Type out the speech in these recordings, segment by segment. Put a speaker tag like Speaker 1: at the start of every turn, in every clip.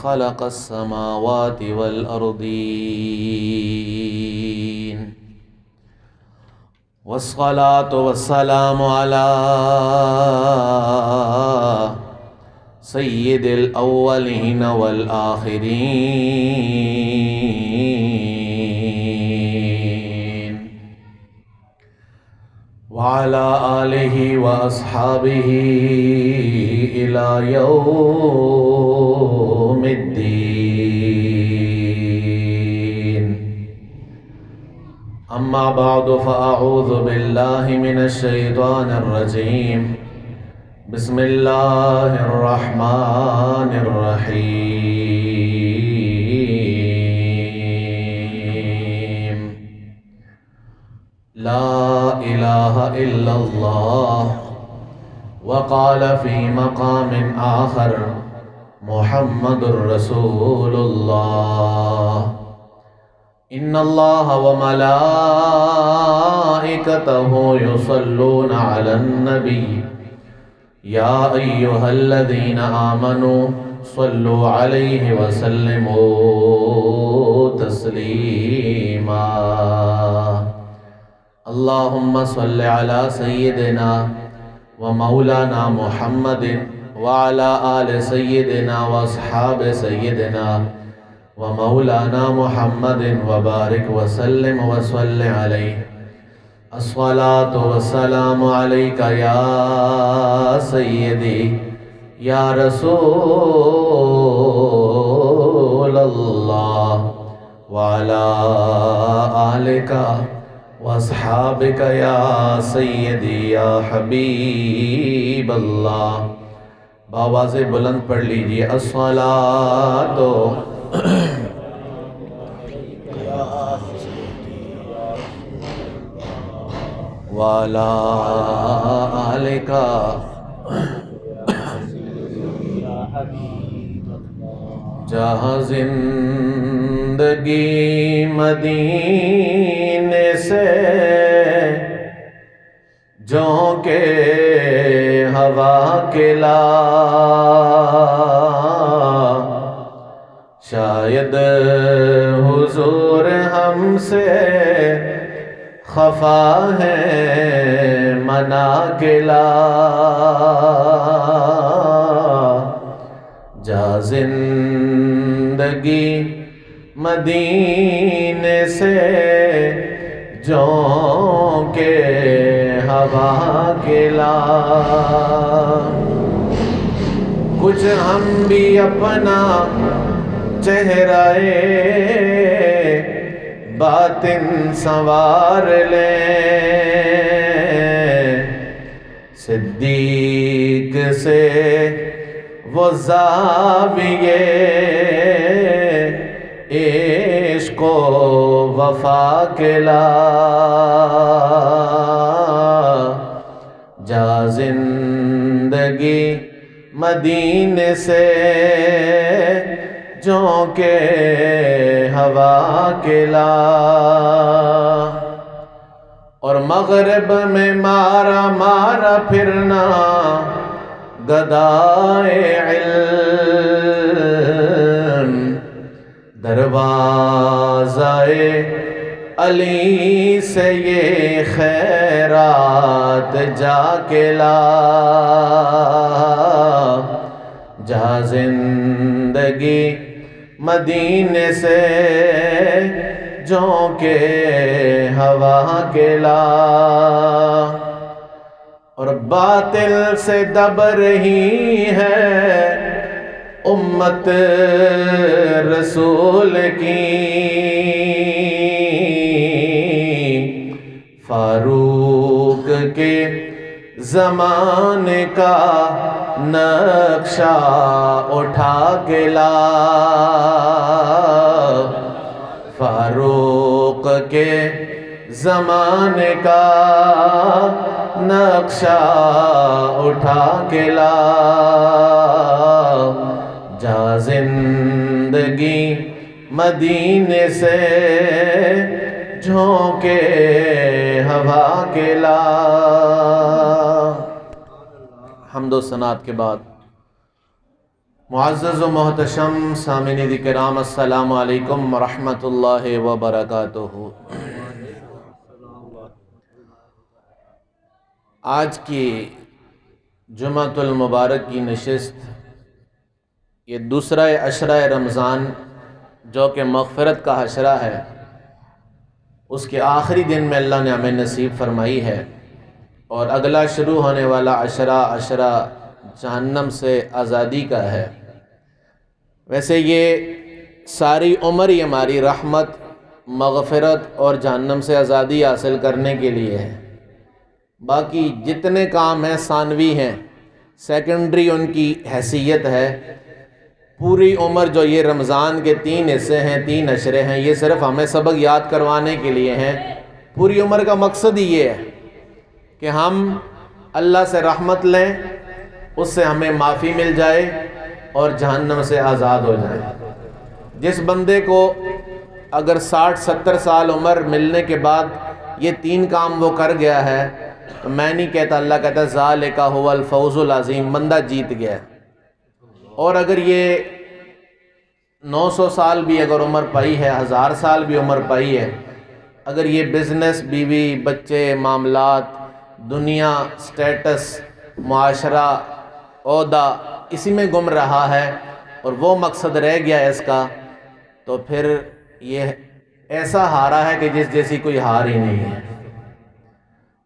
Speaker 1: خلق السماوات والأرضين والصلاة والسلام على سيد الأولين والآخرين وعلى آله وأصحابه إلى يوم الدين. أما بعد فأعوذ بالله من الشيطان الرجيم. بسم الله الرحمن الرحيم. لا إله إلا الله. وقال في مقام آخر محمد رسول الله. إن الله وملائكته يصلون على النبي يا أيها الذين آمنوا صلوا عليه وسلموا تسليما. اللهم صل على سيدنا ومولانا محمد وعلى آل سيدنا وأصحاب سيدنا ومولانا محمد وبارك وسلم وصل عليه. الصلاة والسلام عليك يا سيدي يا رسول الله وعلى آلك واصحابك يا سيدي يا حبيب اللہ. بآواز بلند پڑھ لیجئے الصلاۃ وعلی آلک. جہاں زندگی مدینے سے جھونکے ہوا کلا، شاید حضور ہم سے خفا ہے مناکلا. جا زندگی مدینے سے جھونکے ہوا کلا. کچھ ہم بھی اپنا چہرہ باطن سنوار لیں، صدیق سے وہ زاویے عشق و وفا کلا. جا زندگی مدینے سے جھونکے ہوا کلا. اور مغرب میں مارا مارا پھرنا گدائے علم، دروازہ علی سے یہ خیرات جا کے لا. جا زندگی مدینے سے جھونکے ہوا کلا. اور باطل سے دب رہی ہے امت رسول کی، فاروق کے زمانے کا نقشہ اٹھا کے لا. فاروق کے زمانے کا نقشہ اٹھا کے لا. جا زندگی مدینے سے جھونکے ہوا کے لا. حمد و ثناء کے بعد معزز و محتشم سامعین کرام، السلام علیکم ورحمۃ اللہ وبرکاتہ۔ آج کی جمعۃ المبارک کی نشست، یہ دوسرا عشرہ رمضان جو کہ مغفرت کا عشرہ ہے، اس کے آخری دن میں اللہ نے ہمیں نصیب فرمائی ہے، اور اگلا شروع ہونے والا عشرہ جہنم سے آزادی کا ہے۔ ویسے یہ ساری عمر ہی ہماری رحمت، مغفرت اور جہنم سے آزادی حاصل کرنے کے لیے ہے۔ باقی جتنے کام ہیں ثانوی ہیں، سیکنڈری ان کی حیثیت ہے۔ پوری عمر جو یہ رمضان کے 3 حصے ہیں، 3 عشرے ہیں، یہ صرف ہمیں سبق یاد کروانے کے لیے ہیں۔ پوری عمر کا مقصد ہی یہ ہے کہ ہم اللہ سے رحمت لیں، اس سے ہمیں معافی مل جائے اور جہنم سے آزاد ہو جائے۔ جس بندے کو اگر 60-70 سال عمر ملنے کے بعد یہ 3 کام وہ کر گیا ہے، تو میں نہیں کہتا، اللہ کہتا ہے ذالک هو الفوز العظیم، بندہ جیت گیا۔ اور اگر یہ 900 سال بھی اگر عمر پائی ہے، 1000 سال بھی عمر پائی ہے، اگر یہ بزنس، بیوی، بچے، معاملات، دنیا، سٹیٹس، معاشرہ، عہدہ، اسی میں گم رہا ہے اور وہ مقصد رہ گیا ہے اس کا، تو پھر یہ ایسا ہارا ہے کہ جس جیسی کوئی ہار ہی نہیں ہے۔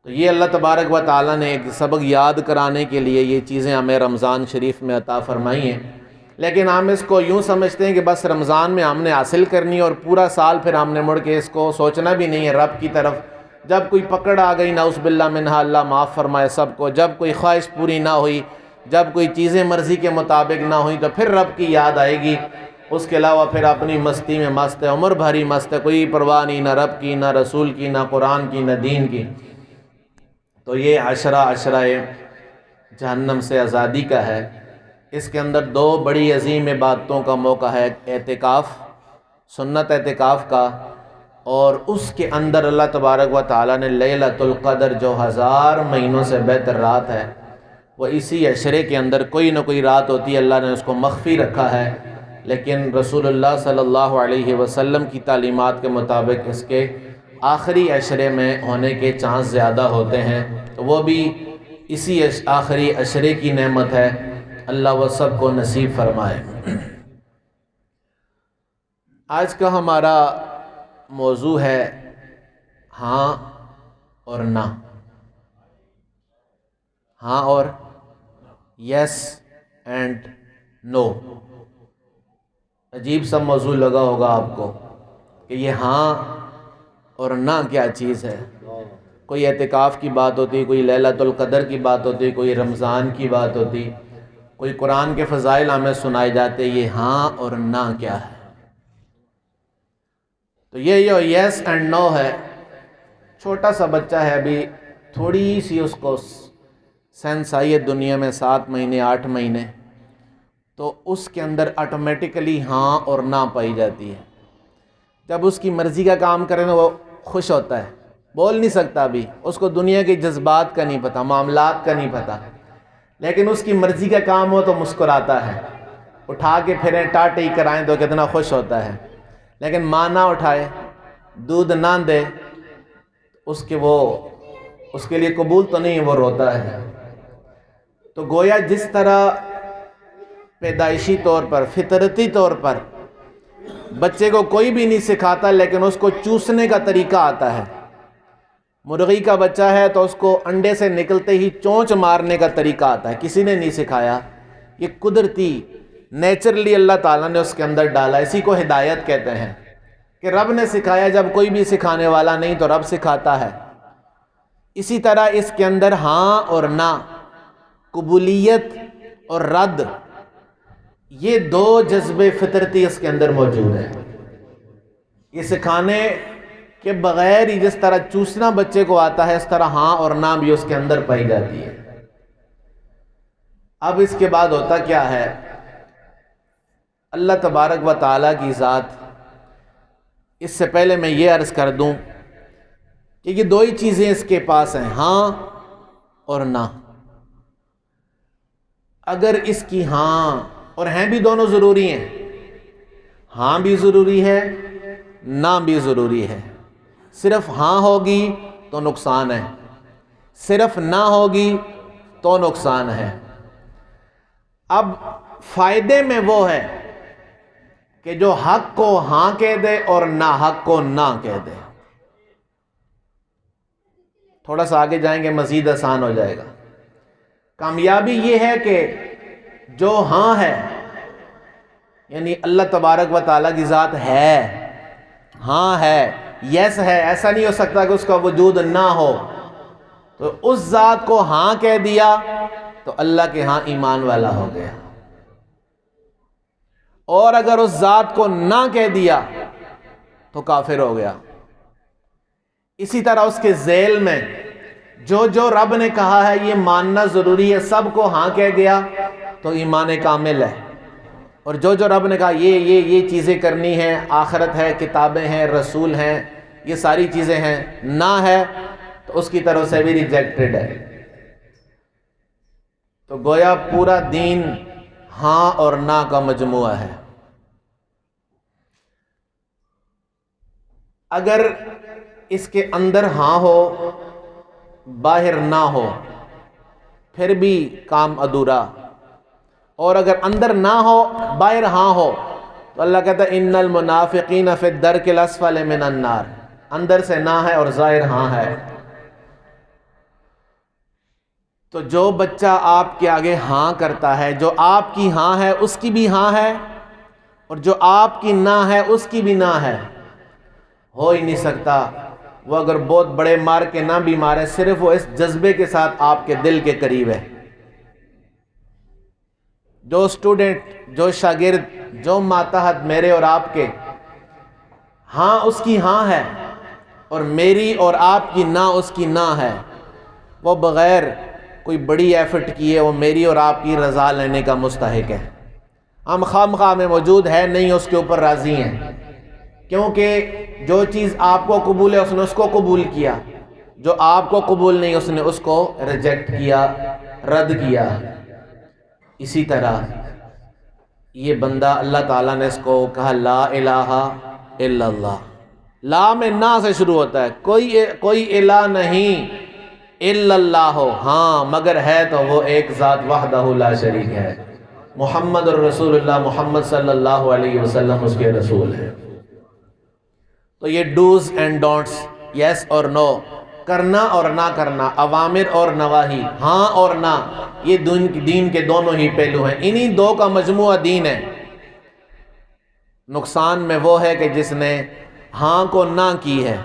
Speaker 1: تو یہ اللہ تبارک و تعالیٰ نے ایک سبق یاد کرانے کے لیے یہ چیزیں ہمیں رمضان شریف میں عطا فرمائی ہیں، لیکن ہم اس کو یوں سمجھتے ہیں کہ بس رمضان میں ہم نے حاصل کرنی اور پورا سال پھر ہم نے مڑ کے اس کو سوچنا بھی نہیں ہے رب کی طرف۔ جب کوئی پکڑ آ گئی، نعوذ باللہ منہا، اللہ معاف فرمائے سب کو، جب کوئی خواہش پوری نہ ہوئی، جب کوئی چیزیں مرضی کے مطابق نہ ہوئی، تو پھر رب کی یاد آئے گی۔ اس کے علاوہ پھر اپنی مستی میں مست ہے، عمر بھری مست ہے، کوئی پرواہ نہیں، نہ رب کی، نہ رسول کی، نہ قرآن کی، نہ دین کی۔ تو یہ عشرہ جہنم سے آزادی کا ہے۔ اس کے اندر 2 بڑی عظیم عبادتوں کا موقع ہے، اعتکاف، سنت اعتکاف کا، اور اس کے اندر اللہ تبارک و تعالیٰ نے لیلۃ القدر جو 1000 مہینوں سے بہتر رات ہے، وہ اسی عشرے کے اندر کوئی نہ کوئی رات ہوتی ہے، اللہ نے اس کو مخفی رکھا ہے، لیکن رسول اللہ صلی اللہ علیہ وسلم کی تعلیمات کے مطابق اس کے آخری عشرے میں ہونے کے چانس زیادہ ہوتے ہیں، تو وہ بھی اسی آخری عشرے کی نعمت ہے۔ اللہ وہ سب کو نصیب فرمائے۔ آج کا ہمارا موضوع ہے ہاں اور نہ، ہاں اور یس اینڈ نو۔ عجیب سا موضوع لگا ہوگا آپ کو کہ یہ ہاں اور نہ کیا چیز ہے۔ کوئی اعتکاف کی بات ہوتی، کوئی لیلۃ القدر کی بات ہوتی، کوئی رمضان کی بات ہوتی، کوئی قرآن کے فضائل ہمیں سنائے جاتے، یہ ہاں اور نہ کیا ہے؟ تو یہ جو یس اینڈ نو ہے، چھوٹا سا بچہ ہے، ابھی تھوڑی سی اس کو سینس آئی ہے دنیا میں، 7 مہینے 8 مہینے، تو اس کے اندر آٹومیٹکلی ہاں اور نہ پائی جاتی ہے۔ جب اس کی مرضی کا کام کرے نا، وہ خوش ہوتا ہے، بول نہیں سکتا ابھی، اس کو دنیا کے جذبات کا نہیں پتہ، معاملات کا نہیں پتہ، لیکن اس کی مرضی کا کام ہو تو مسکراتا ہے، اٹھا کے پھریں ٹاٹے ہی کرائیں تو کتنا خوش ہوتا ہے، لیکن ماں نہ اٹھائے، دودھ نہ دے، اس کے لیے قبول تو نہیں، وہ روتا ہے۔ تو گویا جس طرح پیدائشی طور پر، فطرتی طور پر بچے کو کوئی بھی نہیں سکھاتا، لیکن اس کو چوسنے کا طریقہ آتا ہے۔ مرغی کا بچہ ہے تو اس کو انڈے سے نکلتے ہی چونچ مارنے کا طریقہ آتا ہے، کسی نے نہیں سکھایا، یہ قدرتی نیچرلی اللہ تعالیٰ نے اس کے اندر ڈالا۔ اسی کو ہدایت کہتے ہیں کہ رب نے سکھایا، جب کوئی بھی سکھانے والا نہیں تو رب سکھاتا ہے۔ اسی طرح اس کے اندر ہاں اور نہ، قبولیت اور رد، یہ 2 جذبے فطرتی اس کے اندر موجود ہیں۔ یہ سکھانے کے بغیر ہی جس طرح چوسنا بچے کو آتا ہے، اس طرح ہاں اور نہ بھی اس کے اندر پائی جاتی ہے۔ اب اس کے بعد ہوتا کیا ہے، اللہ تبارک و تعالیٰ کی ذات، اس سے پہلے میں یہ عرض کر دوں کہ یہ 2 ہی چیزیں اس کے پاس ہیں، ہاں اور نہ۔ اگر اس کی ہاں اور ہیں بھی دونوں ضروری ہیں. ہاں بھی ضروری ہے، نہ بھی ضروری ہے. صرف ہاں ہوگی تو نقصان ہے، صرف نہ ہوگی تو نقصان ہے. اب فائدے میں وہ ہے کہ جو حق کو ہاں کہہ دے اور نہ حق کو نہ کہہ دے. تھوڑا سا آگے جائیں گے مزید آسان ہو جائے گا. کامیابی یہ ہے کہ جو ہاں ہے، یعنی اللہ تبارک و تعالیٰ کی ذات ہے، ہاں ہے، یس ہے، ایسا نہیں ہو سکتا کہ اس کا وجود نہ ہو. تو اس ذات کو ہاں کہہ دیا تو اللہ کے ہاں ایمان والا ہو گیا. اور اگر اس ذات کو نہ کہہ دیا تو کافر ہو گیا. اسی طرح اس کے ذیل میں جو رب نے کہا ہے یہ ماننا ضروری ہے، سب کو ہاں کہہ گیا تو ایمان کامل ہے. اور جو رب نے کہا یہ چیزیں کرنی ہیں، آخرت ہے، کتابیں ہیں، رسول ہیں، یہ ساری چیزیں ہیں، نہ ہے تو اس کی طرف سے بھی ریجیکٹڈ ہے. تو گویا پورا دین ہاں اور نہ کا مجموعہ ہے. اگر اس کے اندر ہاں ہو باہر نہ ہو پھر بھی کام ادھورا، اور اگر اندر نہ ہو باہر ہاں ہو تو اللہ کہتا ہے ان المنافقین فی الدرک الاسفل من النار. اندر سے نہ ہے اور ظاہر ہاں ہے. تو جو بچہ آپ کے آگے ہاں کرتا ہے، جو آپ کی ہاں ہے اس کی بھی ہاں ہے، اور جو آپ کی نہ ہے اس کی بھی نہ ہے. ہو ہی نہیں سکتا. وہ اگر بہت بڑے مار کے نہ بھی مارے، صرف وہ اس جذبے کے ساتھ آپ کے دل کے قریب ہے. جو اسٹوڈنٹ، جو شاگرد، جو ماتحت میرے اور آپ کے، ہاں اس کی ہاں ہے اور میری اور آپ کی نہ اس کی نہ ہے، وہ بغیر کوئی بڑی ایفرٹ کیے وہ میری اور آپ کی رضا لینے کا مستحق ہے. ہم خواہ میں موجود ہے نہیں اس کے اوپر راضی ہیں، کیونکہ جو چیز آپ کو قبول ہے اس نے اس کو قبول کیا، جو آپ کو قبول نہیں اس نے اس کو ریجیکٹ کیا، رد کیا. اسی طرح یہ بندہ اللہ تعالیٰ نے اس کو کہا لا الہ الا اللہ. لا میں نا سے شروع ہوتا ہے، کوئی الہ نہیں الا اللہ ہو، ہاں مگر ہے تو وہ ایک ذات وحدہ لا شریک ہے. محمد الرسول اللہ، محمد صلی اللہ علیہ وسلم اس کے رسول ہیں. تو یہ ڈوز اینڈ ڈونٹس، یس اور نو، کرنا اور نہ کرنا، اوامر اور نواہی، ہاں اور نہ، یہ دین کے دونوں ہی پہلو ہیں. انہی دو کا مجموعہ دین ہے. نقصان میں وہ ہے کہ جس نے ہاں کو نہ کی ہے،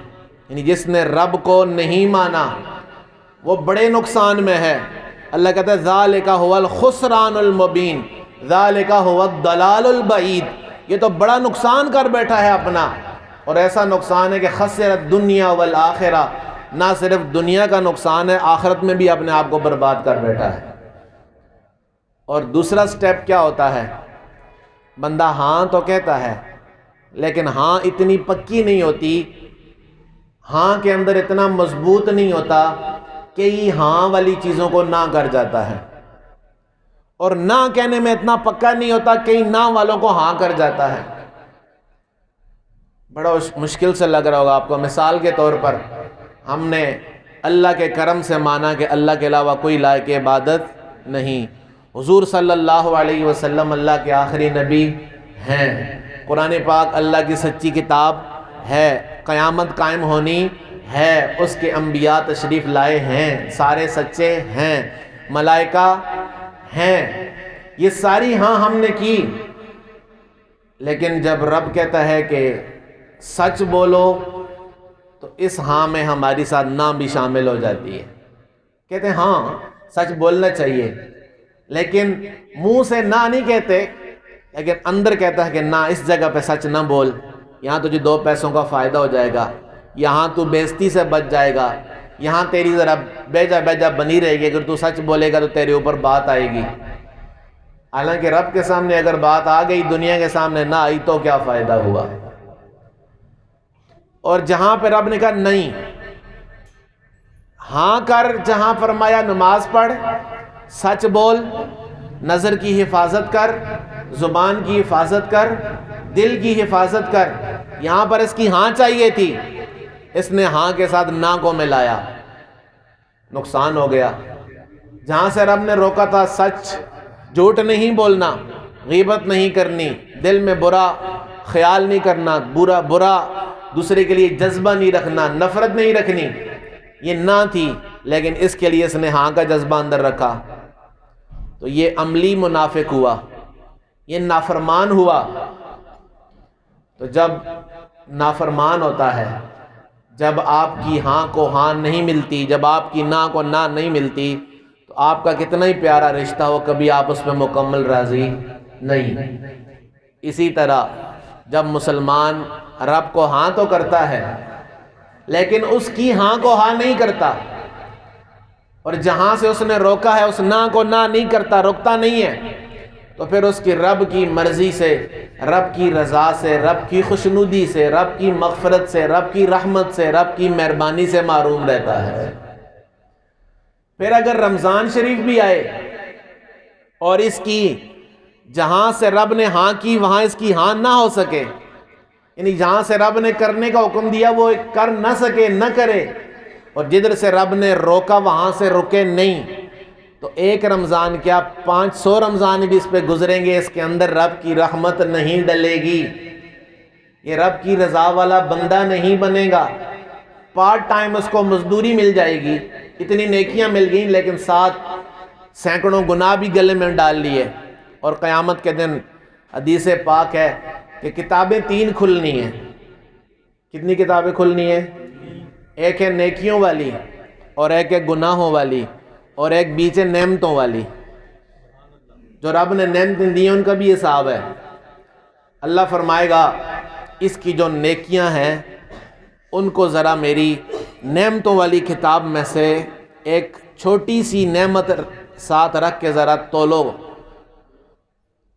Speaker 1: یعنی جس نے رب کو نہیں مانا، وہ بڑے نقصان میں ہے. اللہ کہتا ہے ذالک هو الخسران المبین، ذالک هو الضلال البعید. یہ تو بڑا نقصان کر بیٹھا ہے اپنا، اور ایسا نقصان ہے کہ خسرت دنیا والآخرہ، نہ صرف دنیا کا نقصان ہے، آخرت میں بھی اپنے آپ کو برباد کر بیٹھا ہے. اور دوسرا سٹیپ کیا ہوتا ہے؟ بندہ ہاں تو کہتا ہے لیکن ہاں اتنی پکی نہیں ہوتی، ہاں کے اندر اتنا مضبوط نہیں ہوتا کہ یہ ہاں والی چیزوں کو نہ کر جاتا ہے، اور نہ کہنے میں اتنا پکا نہیں ہوتا کئی نہ والوں کو ہاں کر جاتا ہے. بڑا مشکل سے لگ رہا ہوگا آپ کو. مثال کے طور پر ہم نے اللہ کے کرم سے مانا کہ اللہ کے علاوہ کوئی لائق عبادت نہیں. حضور صلی اللہ علیہ وسلم اللہ کے آخری نبی ہیں. قرآن پاک اللہ کی سچی کتاب ہے. قیامت قائم ہونی ہے، اس کے انبیاء تشریف لائے ہیں، سارے سچے ہیں، ملائکہ ہیں. یہ ساری ہاں ہم نے کی. لیکن جب رب کہتا ہے کہ سچ بولو تو اس ہاں میں ہماری ساتھ نہ بھی شامل ہو جاتی ہے. کہتے ہیں ہاں سچ بولنا چاہیے، لیکن منہ سے نہ نہیں کہتے، لیکن اندر کہتا ہے کہ نہ، اس جگہ پہ سچ نہ بول، یہاں تجھے 2 پیسوں کا فائدہ ہو جائے گا، یہاں تو بے عزتی سے بچ جائے گا، یہاں تیری ذرا بیجا بنی رہے گی. اگر تو سچ بولے گا تو تیرے اوپر بات آئے گی. حالانکہ رب کے سامنے اگر بات آ گئی، دنیا کے سامنے نہ آئی تو کیا فائدہ ہوا؟ اور جہاں پہ رب نے کہا نہیں، ہاں کر، جہاں فرمایا نماز پڑھ، سچ بول، نظر کی حفاظت کر، زبان کی حفاظت کر، دل کی حفاظت کر۔ یہاں پر اس کی ہاں چاہیے تھی، اس نے ہاں کے ساتھ نا کو ملایا، نقصان ہو گیا۔ جہاں سے رب نے روکا تھا سچ، جھوٹ نہیں بولنا، غیبت نہیں کرنی، دل میں برا خیال نہیں کرنا، برا دوسرے کے لیے جذبہ نہیں رکھنا، نفرت نہیں رکھنی، یہ نہ تھی، لیکن اس کے لیے اس نے ہاں کا جذبہ اندر رکھا، تو یہ عملی منافق ہوا، یہ نافرمان ہوا۔ تو جب نافرمان ہوتا ہے، جب آپ کی ہاں کو ہاں نہیں ملتی، جب آپ کی نا کو نا نہیں ملتی، تو آپ کا کتنا ہی پیارا رشتہ ہو، کبھی آپ اس میں مکمل راضی نہیں۔ اسی طرح جب مسلمان رب کو ہاں تو کرتا ہے، لیکن اس کی ہاں کو ہاں نہیں کرتا، اور جہاں سے اس نے روکا ہے اس نا کو نا نہیں کرتا، روکتا نہیں ہے، تو پھر اس کی رب کی مرضی سے، رب کی رضا سے، رب کی خوشنودی سے، رب کی مغفرت سے، رب کی رحمت سے، رب کی مہربانی سے محروم رہتا ہے۔ پھر اگر رمضان شریف بھی آئے اور اس کی جہاں سے رب نے ہاں کی وہاں اس کی ہاں نہ ہو سکے، یعنی جہاں سے رب نے کرنے کا حکم دیا وہ کر نہ سکے، نہ کرے، اور جدھر سے رب نے روکا وہاں سے رکے نہیں، تو ایک رمضان کیا 500 رمضان بھی اس پہ گزریں گے، اس کے اندر رب کی رحمت نہیں ڈلے گی، یہ رب کی رضا والا بندہ نہیں بنے گا۔ پارٹ ٹائم اس کو مزدوری مل جائے گی، اتنی نیکیاں مل گئیں، لیکن ساتھ سینکڑوں گناہ بھی گلے میں ڈال لیے، اور قیامت کے دن حدیث پاک ہے کہ کتابیں 3 کھلنی ہیں۔ کتنی کتابیں کھلنی ہیں؟ ایک ہے نیکیوں والی، اور ایک ہے گناہوں والی، اور ایک بیچ نعمتوں والی۔ جو رب نے نعمتیں دی ہیں ان کا بھی حساب ہے۔ اللہ فرمائے گا اس کی جو نیکیاں ہیں ان کو ذرا میری نعمتوں والی کتاب میں سے ایک چھوٹی سی نعمت ساتھ رکھ کے ذرا تولو۔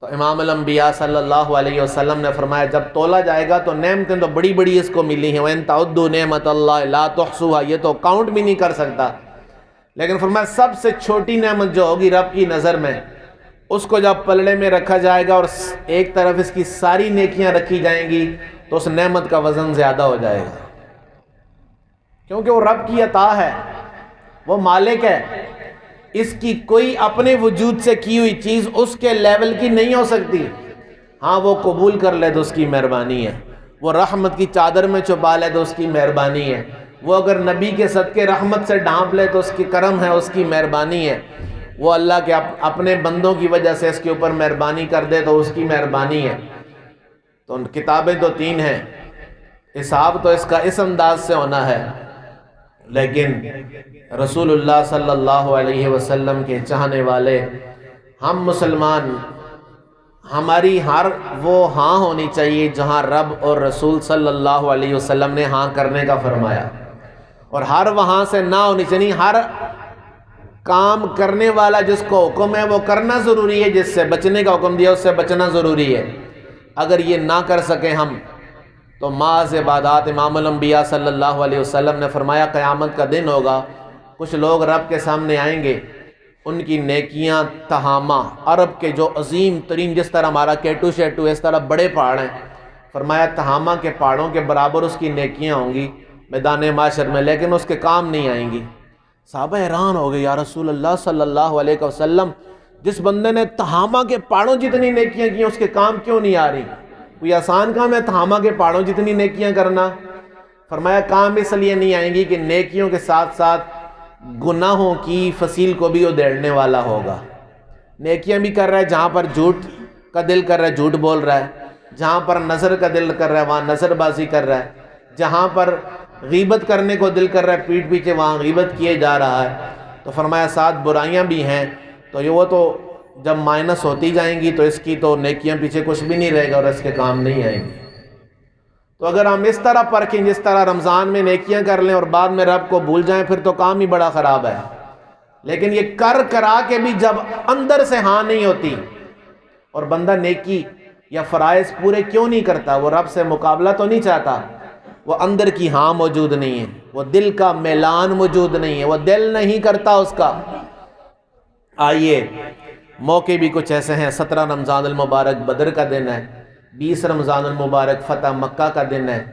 Speaker 1: تو امام الانبیاء صلی اللہ علیہ وسلم نے فرمایا جب تولا جائے گا تو نعمتیں تو بڑی بڑی اس کو ملی ہیں، وَإِن تَعُدُّوا نِعْمَتَ اللَّهِ لَا تُحْصُوهَا، یہ تو کاؤنٹ بھی نہیں کر سکتا، لیکن فرمایا سب سے چھوٹی نعمت جو ہوگی رب کی نظر میں، اس کو جب پلڑے میں رکھا جائے گا اور ایک طرف اس کی ساری نیکیاں رکھی جائیں گی تو اس نعمت کا وزن زیادہ ہو جائے گا، کیونکہ وہ رب کی عطا ہے، وہ مالک ہے، اس کی کوئی اپنے وجود سے کی ہوئی چیز اس کے لیول کی نہیں ہو سکتی۔ ہاں وہ قبول کر لے تو اس کی مہربانی ہے، وہ رحمت کی چادر میں چھپا لے تو اس کی مہربانی ہے، وہ اگر نبی کے صدقے رحمت سے ڈھانپ لے تو اس کی کرم ہے، اس کی مہربانی ہے، وہ اللہ کے اپنے بندوں کی وجہ سے اس کے اوپر مہربانی کر دے تو اس کی مہربانی ہے۔ تو کتابیں تو 3 ہیں، حساب تو اس کا اس انداز سے ہونا ہے، لیکن رسول اللہ صلی اللہ علیہ وسلم کے چاہنے والے ہم مسلمان، ہماری ہر وہ ہاں ہونی چاہیے جہاں رب اور رسول صلی اللہ علیہ وسلم نے ہاں کرنے کا فرمایا، اور ہر وہاں سے نہ ہونی چاہیے۔ ہر کام کرنے والا جس کو حکم ہے وہ کرنا ضروری ہے، جس سے بچنے کا حکم دیا اس سے بچنا ضروری ہے۔ اگر یہ نہ کر سکیں ہم تو معاذ عبادات، امام الانبیاء صلی اللہ علیہ وسلم نے فرمایا قیامت کا دن ہوگا، کچھ لوگ رب کے سامنے آئیں گے، ان کی نیکیاں تہامہ، عرب کے جو عظیم ترین، جس طرح ہمارا کیٹو شیٹو اس طرح بڑے پہاڑ ہیں، فرمایا تہامہ کے پہاڑوں کے برابر اس کی نیکیاں ہوں گی میدان محشر میں، لیکن اس کے کام نہیں آئیں گی۔ صحابہ حیران ہو گئے، یا رسول اللہ صلی اللہ علیہ وسلم، جس بندے نے تہامہ کے پہاڑوں جتنی نیکیاں کی اس کے کام کیوں نہیں آ رہی؟ کوئی آسان کام ہے تہامہ کے پہاڑوں جتنی نیکیاں کرنا؟ فرمایا کام اس لیے نہیں آئیں گی کہ نیکیوں کے ساتھ ساتھ گناہوں کی فصیل کو بھی ادھیڑنے والا ہوگا۔ نیکیاں بھی کر رہا ہے، جہاں پر جھوٹ کا دل کر رہا ہے جھوٹ بول رہا ہے، جہاں پر نظر کا دل کر رہا ہے وہاں نظر بازی کر رہا ہے، جہاں پر غیبت کرنے کو دل کر رہا ہے پیٹھ پیچھے وہاں غیبت کیے جا رہا ہے۔ تو فرمایا ساتھ برائیاں بھی ہیں، تو یہ وہ تو جب مائنس ہوتی جائیں گی تو اس کی تو نیکیاں پیچھے کچھ بھی نہیں رہے گا اور اس کے کام نہیں آئیں گے۔ تو اگر ہم اس طرح پرکھیں جس طرح رمضان میں نیکیاں کر لیں اور بعد میں رب کو بھول جائیں پھر تو کام ہی بڑا خراب ہے، لیکن یہ کرا کے بھی جب اندر سے ہاں نہیں ہوتی اور بندہ نیکی یا فرائض پورے کیوں نہیں کرتا، وہ رب سے مقابلہ تو نہیں چاہتا، وہ اندر کی ہاں موجود نہیں ہے، وہ دل کا میلان موجود نہیں ہے، وہ دل نہیں کرتا اس کا۔ آئیے موقع بھی کچھ ایسے ہیں۔ 17 رمضان المبارک بدر کا دن ہے، 20 رمضان المبارک فتح مکہ کا دن ہے،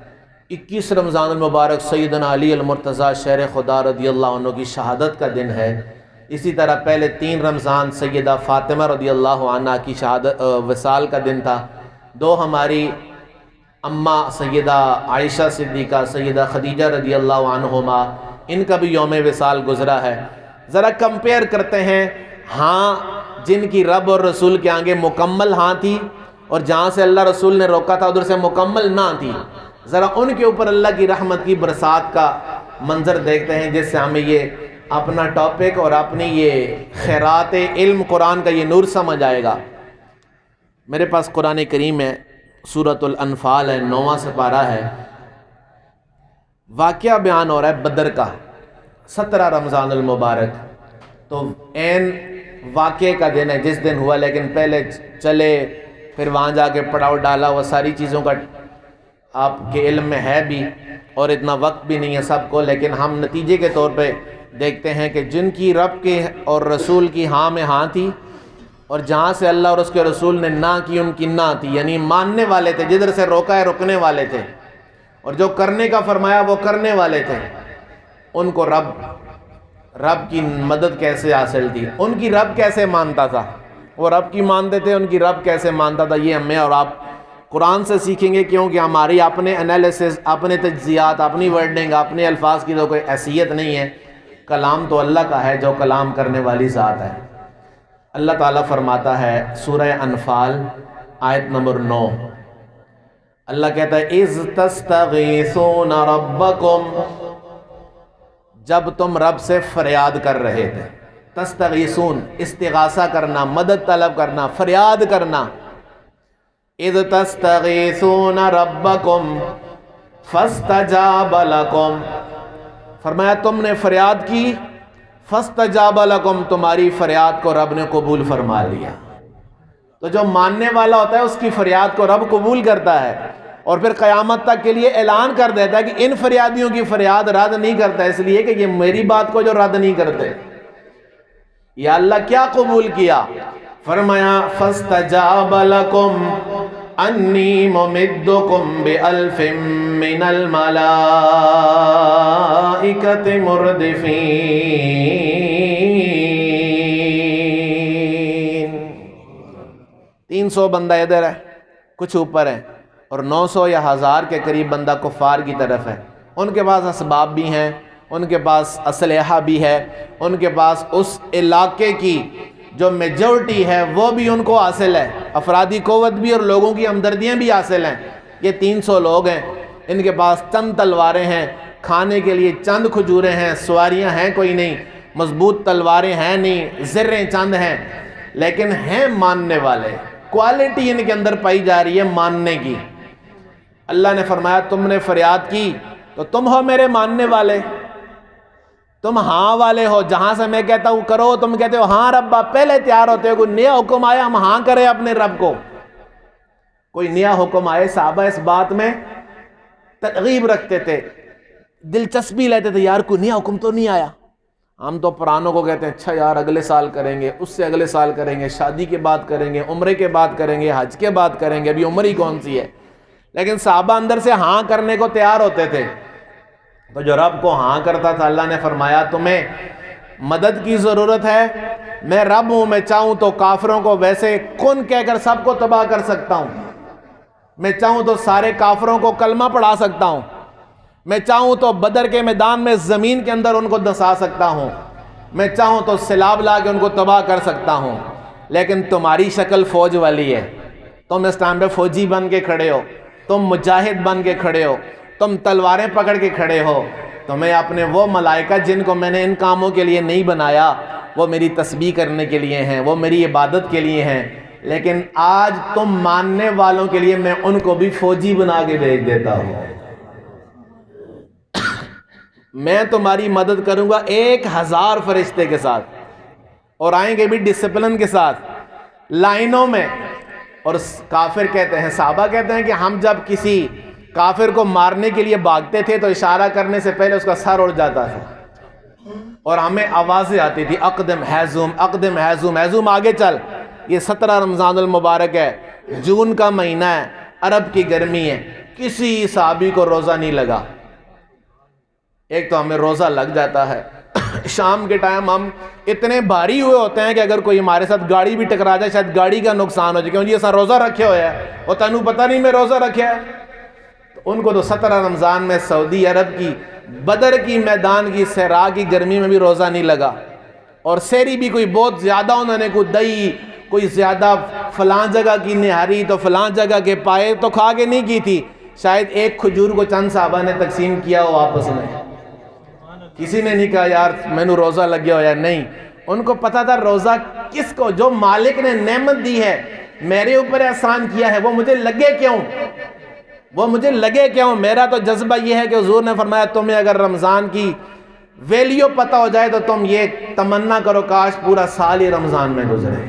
Speaker 1: 21 رمضان المبارک سیدنا علی المرتضیٰ شیر خدا رضی اللہ عنہ کی شہادت کا دن ہے۔ اسی طرح پہلے 3 رمضان سیدہ فاطمہ رضی اللہ عنہ کی شہادت وصال کا دن تھا۔ 2 ہماری اماں سیدہ عائشہ صدیقہ، سیدہ خدیجہ رضی اللہ عنہما، ان کا بھی یوم وصال گزرا ہے۔ ذرا کمپیئر کرتے ہیں، ہاں جن کی رب اور رسول کے آگے مکمل ہاں تھی، اور جہاں سے اللہ رسول نے روکا تھا ادھر سے مکمل نہ تھی، ذرا ان کے اوپر اللہ کی رحمت کی برسات کا منظر دیکھتے ہیں، جس سے ہمیں یہ اپنا ٹاپک اور اپنی یہ خیرات علم قرآن کا یہ نور سمجھ آئے گا۔ میرے پاس قرآن کریم ہے، سورۃ الانفال ہے، 9واں سپارہ ہے۔ واقعہ بیان ہو رہا ہے بدر کا، 17 رمضان المبارک، تو عین واقعے کا دن ہے جس دن ہوا، لیکن پہلے چلے پھر وہاں جا کے پڑاؤ ڈالا، وہ ساری چیزوں کا آپ کے علم میں ہے بھی، اور اتنا وقت بھی نہیں ہے سب کو، لیکن ہم نتیجے کے طور پہ دیکھتے ہیں کہ جن کی رب کے اور رسول کی ہاں میں ہاں تھی، اور جہاں سے اللہ اور اس کے رسول نے نہ کی ان کی نہ تھی، یعنی ماننے والے تھے، جدھر سے روکا ہے رکنے والے تھے، اور جو کرنے کا فرمایا وہ کرنے والے تھے، ان کو رب کی مدد کیسے حاصل تھی، ان کی رب کیسے مانتا تھا، وہ رب کی مانتے تھے، ان کی رب کیسے مانتا تھا۔ یہ ہمیں اور آپ قرآن سے سیکھیں گے، کیونکہ ہماری اپنے انالیسس، اپنے تجزیات، اپنی ورڈنگ، اپنے الفاظ کی تو کوئی حیثیت نہیں ہے، کلام تو اللہ کا ہے جو کلام کرنے والی ذات ہے۔ اللہ تعالیٰ فرماتا ہے سورہ انفال آیت نمبر 9، اللہ کہتا ہے اذ تستغیثون ربکم، جب تم رب سے فریاد کر رہے تھے، تستغیثون استغاثہ کرنا، مدد طلب کرنا، فریاد کرنا، اذ تستغیثون ربکم فاستجاب لکم، فرمایا تم نے فریاد کی، فاستجاب لکم، تمہاری فریاد کو رب نے قبول فرما لیا۔ تو جو ماننے والا ہوتا ہے اس کی فریاد کو رب قبول کرتا ہے، اور پھر قیامت تک کے لیے اعلان کر دیتا ہے کہ ان فریادیوں کی فریاد رد نہیں کرتا، اس لیے کہ یہ میری بات کو جو رد نہیں کرتے۔ یا اللہ کیا قبول کیا؟ فرمایا فاستجاب لکم انی ممدکم بألف من الملائکۃ مردفین، 300 بندہ ادھر ہے، کچھ اوپر ہے، اور 900 یا 1000 کے قریب بندہ کفار کی طرف ہے۔ ان کے پاس اسباب بھی ہیں، ان کے پاس اسلحہ بھی ہے، ان کے پاس اس علاقے کی جو میجورٹی ہے وہ بھی ان کو حاصل ہے، افرادی قوت بھی اور لوگوں کی ہمدردیاں بھی حاصل ہیں۔ یہ 300 لوگ ہیں، ان کے پاس چند تلواریں ہیں، کھانے کے لیے چند کھجوریں ہیں، سواریاں ہیں کوئی نہیں، مضبوط تلواریں ہیں نہیں، زریں چند ہیں، لیکن ہیں ماننے والے، کوالٹی ان کے اندر پائی جا رہی ہے ماننے کی۔ اللہ نے فرمایا تم نے فریاد کی تو تم ہو میرے ماننے والے، تم ہاں والے ہو، جہاں سے میں کہتا ہوں کرو تم کہتے ہو ہاں رب، پہلے تیار ہوتے ہو، کوئی نیا حکم آیا ہم ہاں کریں اپنے رب کو، کوئی نیا حکم آئے صحابہ اس بات میں ترغیب رکھتے تھے، دلچسپی لیتے تھے، یار کوئی نیا حکم تو نہیں آیا۔ ہم تو پرانوں کو کہتے ہیں اچھا یار اگلے سال کریں گے، اس سے اگلے سال کریں گے، شادی کے بعد کریں گے، عمرے کے بعد کریں گے، حج کے بعد کریں گے، ابھی عمر ہی کون سی ہے۔ لیکن صحابہ اندر سے ہاں کرنے کو تیار ہوتے تھے، تو جو رب کو ہاں کرتا تھا اللہ نے فرمایا تمہیں مدد کی ضرورت ہے، میں رب ہوں، میں چاہوں تو کافروں کو ویسے کن کہہ کر سب کو تباہ کر سکتا ہوں، میں چاہوں تو سارے کافروں کو کلمہ پڑھا سکتا ہوں، میں چاہوں تو بدر کے میدان میں زمین کے اندر ان کو دسا سکتا ہوں، میں چاہوں تو سیلاب لا کے ان کو تباہ کر سکتا ہوں، لیکن تمہاری شکل فوج والی ہے، تم اس ٹائم پہ فوجی بن کے کھڑے ہو، تم مجاہد بن کے کھڑے ہو، تم تلواریں پکڑ کے کھڑے ہو، تمہیں اپنے وہ ملائکہ جن کو میں نے ان کاموں کے لیے نہیں بنایا، وہ میری تسبیح کرنے کے لیے ہیں، وہ میری عبادت کے لیے ہیں، لیکن آج تم ماننے والوں کے لیے میں ان کو بھی فوجی بنا کے بھیج دیتا ہوں، میں تمہاری مدد کروں گا 1000 فرشتے کے ساتھ، اور آئیں گے بھی ڈسپلن کے ساتھ لائنوں میں۔ اور کافر کہتے ہیں، صحابہ کہتے ہیں کہ ہم جب کسی کافر کو مارنے کے لیے بھاگتے تھے تو اشارہ کرنے سے پہلے اس کا سر اڑ جاتا تھا، اور ہمیں آوازیں آتی تھی اقدم حیزوم اقدم حیزوم، حیزوم آگے چل۔ یہ 17 رمضان المبارک ہے، جون کا مہینہ ہے، عرب کی گرمی ہے، کسی صحابی کو روزہ نہیں لگا۔ ایک تو ہمیں روزہ لگ جاتا ہے، شام کے ٹائم ہم اتنے بھاری ہوئے ہوتے ہیں کہ اگر کوئی ہمارے ساتھ گاڑی بھی ٹکرا جائے شاید گاڑی کا نقصان ہو جائے، کیوں جی ایسا روزہ رکھے ہوئے ہے اور تینوں پتہ نہیں میں روزہ رکھے ہے۔ تو ان کو تو 17 رمضان میں سعودی عرب کی بدر کی میدان کی صحرا کی گرمی میں بھی روزہ نہیں لگا، اور سحری بھی کوئی بہت زیادہ انہوں نے کوئی دہی، کوئی زیادہ فلاں جگہ کی نہاری تو فلاں جگہ کے پائے تو کھا کے نہیں کی تھی، شاید ایک کھجور کو چند صحابہ نے تقسیم کیا ہو آپس میں، کسی نے نہیں کہا یار میں نے روزہ لگ گیا ہو یا نہیں۔ ان کو پتا تھا روزہ کس کو، جو مالک نے نعمت دی ہے، میرے اوپر احسان کیا ہے، وہ مجھے لگے کیوں، وہ مجھے لگے کیوں۔ میرا تو جذبہ یہ ہے کہ حضور نے فرمایا تمہیں اگر رمضان کی ویلیو پتہ ہو جائے تو تم یہ تمنا کرو کاش پورا سال ہی رمضان میں گزرے،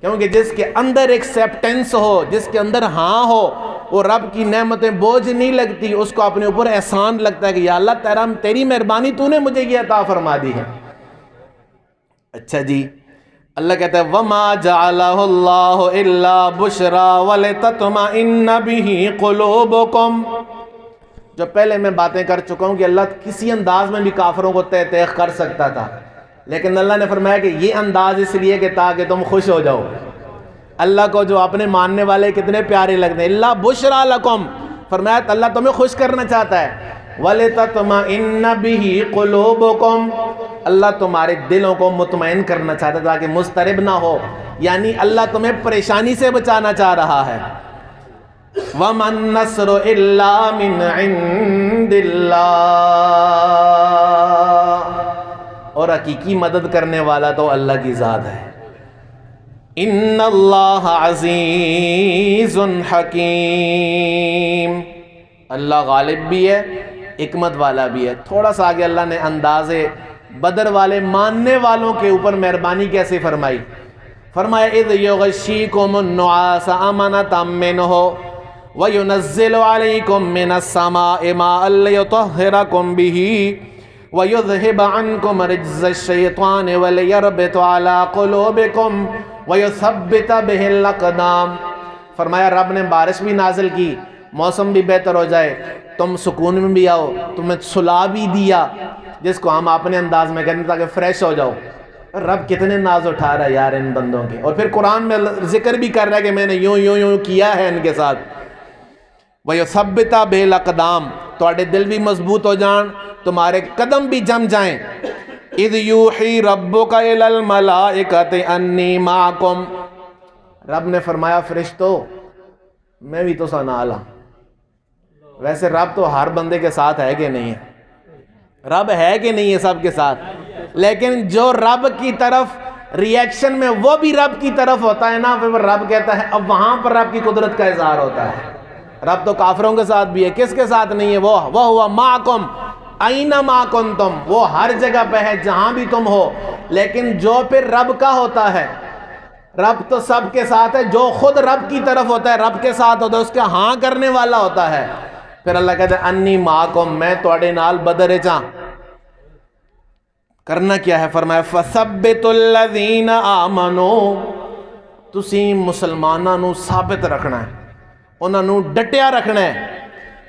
Speaker 1: کیونکہ جس کے اندر ایکسیپٹنس ہو، جس کے اندر ہاں ہو، وہ رب کی نعمتیں بوجھ نہیں لگتی، اس کو اپنے اوپر احسان لگتا ہے کہ یا اللہ تیری مہربانی تو نے مجھے یہ عطا فرما دی ہے۔ اچھا جی، اللہ کہتا ہے وَمَا جَعَلَهُ اللَّهُ إِلَّا بُشْرَى وَلِتَطْمَئِنَّ بِهِ قُلُوبُكُمْ۔ جو پہلے میں باتیں کر چکا ہوں کہ اللہ کسی انداز میں بھی کافروں کو تیخ کر سکتا تھا، لیکن اللہ نے فرمایا کہ یہ انداز اس لیے کہ تاکہ تم خوش ہو جاؤ۔ اللہ کو جو اپنے ماننے والے کتنے پیارے لگتے ہیں، اللہ بشرا لکم، فرمایا اللہ تمہیں خوش کرنا چاہتا ہے۔ وَلِتَطْمَئِنَّ بِهِ قُلُوبُكُمْ، اللہ تمہارے دلوں کو مطمئن کرنا چاہتا ہے تاکہ مضطرب نہ ہو، یعنی اللہ تمہیں پریشانی سے بچانا چاہ رہا ہے۔ وَمَا النَّصْرُ إِلَّا مِنْ عِنْدِ اللَّهِ، اور حقیقی مدد کرنے والا تو اللہ کی ذات ہے۔ ان اللہ عزیز حکیم، اللہ غالب بھی ہے، حکمت والا بھی ہے۔ تھوڑا سا آگے اللہ نے انداز بدر والے ماننے والوں کے اوپر مہربانی کیسے فرمائی، فرمایا اذ یغشیکم النعاس امنۃ منہ وینزل علیکم من السماء ماء لیطہرکم بہ وَيُذْهِبَ عَنْكُمْ رِجْزَ الشَّيْطَانِ وَلِيَرْبِطَ عَلَىٰ قُلُوبِكُمْ وَيُثَبِّتَ بِهِ الْأَقْدَامَ۔ فرمایا رب نے بارش بھی نازل کی، موسم بھی بہتر ہو جائے، تم سکون میں بھی آؤ، تمہیں صلح بھی دیا، جس کو ہم اپنے انداز میں کہتے ہیں تاکہ فریش ہو جاؤ۔ رب کتنے ناز اٹھا رہا ہے یار ان بندوں کے، اور پھر قرآن میں ذکر بھی کر رہا ہے کہ میں نے یوں یوں یوں کیا ہے ان کے ساتھ۔ وَيُثَبِّتَ بِهِ الْأَقْدَامَ، تمہارے دل بھی مضبوط ہو جان، تمہارے قدم بھی جم جائیں۔ اِذْ يُوحِي رَبُّكَ إِلَى الْمَلَائِكَةِ أَنِّي مَعَكُمْ، رب نے فرمایا فرشتو میں بھی تو سنالا۔ ویسے رب تو ہر بندے کے ساتھ ہے کہ نہیں ہے، رب ہے کہ نہیں ہے سب کے ساتھ، لیکن جو رب کی طرف ریئیکشن میں وہ بھی رب کی طرف ہوتا ہے نا، پھر رب کہتا ہے اب وہاں پر رب کی قدرت کا اظہار ہوتا ہے۔ رب تو کافروں کے ساتھ بھی ہے، کس کے ساتھ نہیں ہے؟ وہ ہوا معکم اینما کنتم، وہ ہر جگہ پہ ہے جہاں بھی تم ہو، لیکن جو پھر رب کا ہوتا ہے، رب تو سب کے ساتھ ہے، جو خود رب کی طرف ہوتا ہے رب کے ساتھ ہوتا ہے، اس کا ہاں کرنے والا ہوتا ہے۔ پھر اللہ کہتا ہے انی معکم، میں تواڈے نال بدر چاں۔ کرنا کیا ہے؟ فرمایا فَثَبِّتُ الَّذِينَ آمَنُوا، تسی مسلماناں نو ثابت رکھنا ہے، انہاں نو ڈٹیا رکھنا ہے۔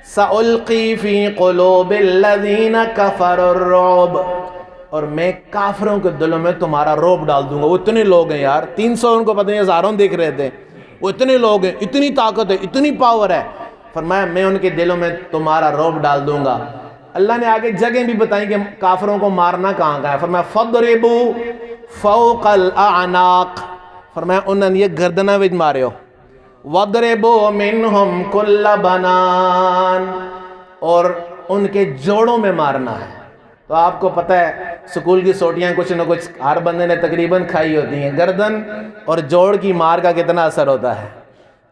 Speaker 1: سَأُلْقِي فِي قُلُوبِ الَّذِينَ كَفَرُوا الرُّعْبَ، اور میں کافروں کے دلوں میں تمہارا رعب ڈال دوں گا۔ وہ اتنے لوگ ہیں یار، 300 ان کو پتہ نہیں ہزاروں دیکھ رہے تھے، وہ اتنے لوگ ہیں، اتنی طاقت ہے، اتنی پاور ہے۔ فرمایا میں ان کے دلوں میں تمہارا رعب ڈال دوں گا۔ اللہ نے آگے جگہیں بھی بتائیں کہ کافروں کو مارنا کہاں کا ہے۔ فرمایا فَضْرِبُوا فَوْقَ الْأَعْنَاقِ، فرمایا انہوں نے یہ گردنہ وچ مارے ہو۔ وَضْرِبُوا مِنْهُمْ كُلَّ بَنَانٍ، اور ان کے جوڑوں میں مارنا ہے۔ تو آپ کو پتہ ہے سکول کی سوٹیاں کچھ نہ کچھ ہر بندے نے تقریباً کھائی ہوتی ہیں، گردن اور جوڑ کی مار کا کتنا اثر ہوتا ہے۔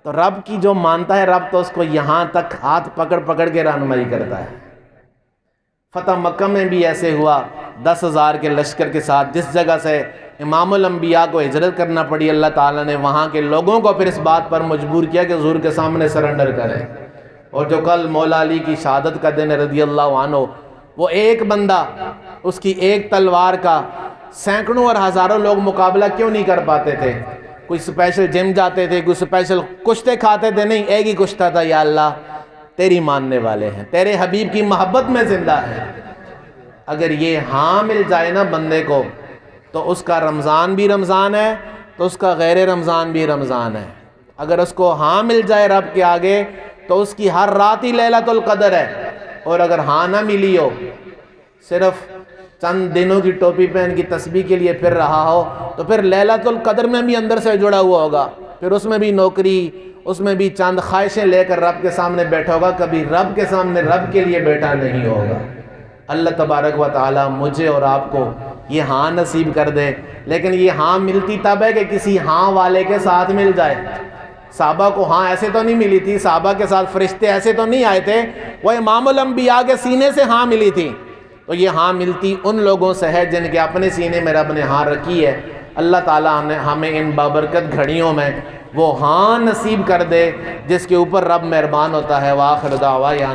Speaker 1: تو رب کی جو مانتا ہے رب تو اس کو یہاں تک ہاتھ پکڑ پکڑ کے رہنمائی کرتا ہے۔ فتح مکہ میں بھی ایسے ہوا، 10,000 کے لشکر کے ساتھ، جس جگہ سے امام الانبیاء کو ہجرت کرنا پڑی، اللہ تعالیٰ نے وہاں کے لوگوں کو پھر اس بات پر مجبور کیا کہ حضور کے سامنے سرنڈر کریں۔ اور جو کل مولا علی کی شہادت کا دن رضی اللہ عنہ، وہ ایک بندہ اس کی ایک تلوار کا سینکڑوں اور ہزاروں لوگ مقابلہ کیوں نہیں کر پاتے تھے؟ کوئی سپیشل جم جاتے تھے، کوئی سپیشل کشتے کھاتے تھے؟ نہیں، ایک ہی کشتا تھا، یا اللہ تیری ماننے والے ہیں، تیرے حبیب کی محبت میں زندہ ہے۔ اگر یہ ہاں مل جائے نا بندے کو، تو اس کا رمضان بھی رمضان ہے، تو اس کا غیر رمضان بھی رمضان ہے۔ اگر اس کو ہاں مل جائے رب کے آگے تو اس کی ہر رات ہی لیلۃ القدر ہے، اور اگر ہاں نہ ملی ہو، صرف چند دنوں کی ٹوپی پہن کی تسبیح کے لیے پھر رہا ہو، تو پھر لیلۃ القدر میں بھی اندر سے جڑا ہوا ہوگا، پھر اس میں بھی نوکری، اس میں بھی چند خواہشیں لے کر رب کے سامنے بیٹھا ہوگا، کبھی رب کے سامنے رب کے لیے بیٹھا نہیں ہوگا۔ اللہ تبارک و تعالی مجھے اور آپ کو یہ ہاں نصیب کر دے، لیکن یہ ہاں ملتی تب ہے کہ کسی ہاں والے کے ساتھ مل جائے۔ صحابہ کو ہاں ایسے تو نہیں ملی تھی، صحابہ کے ساتھ فرشتے ایسے تو نہیں آئے تھے، وہ امام الانبیاء کے سینے سے ہاں ملی تھی۔ تو یہ ہاں ملتی ان لوگوں سے ہے جن کے اپنے سینے میں رب نے ہاں رکھی ہے۔ اللہ تعالیٰ نے ہمیں ان بابرکت گھڑیوں میں وہ ہاں نصیب کر دے جس کے اوپر رب مہربان ہوتا ہے۔ وآخر دعوانا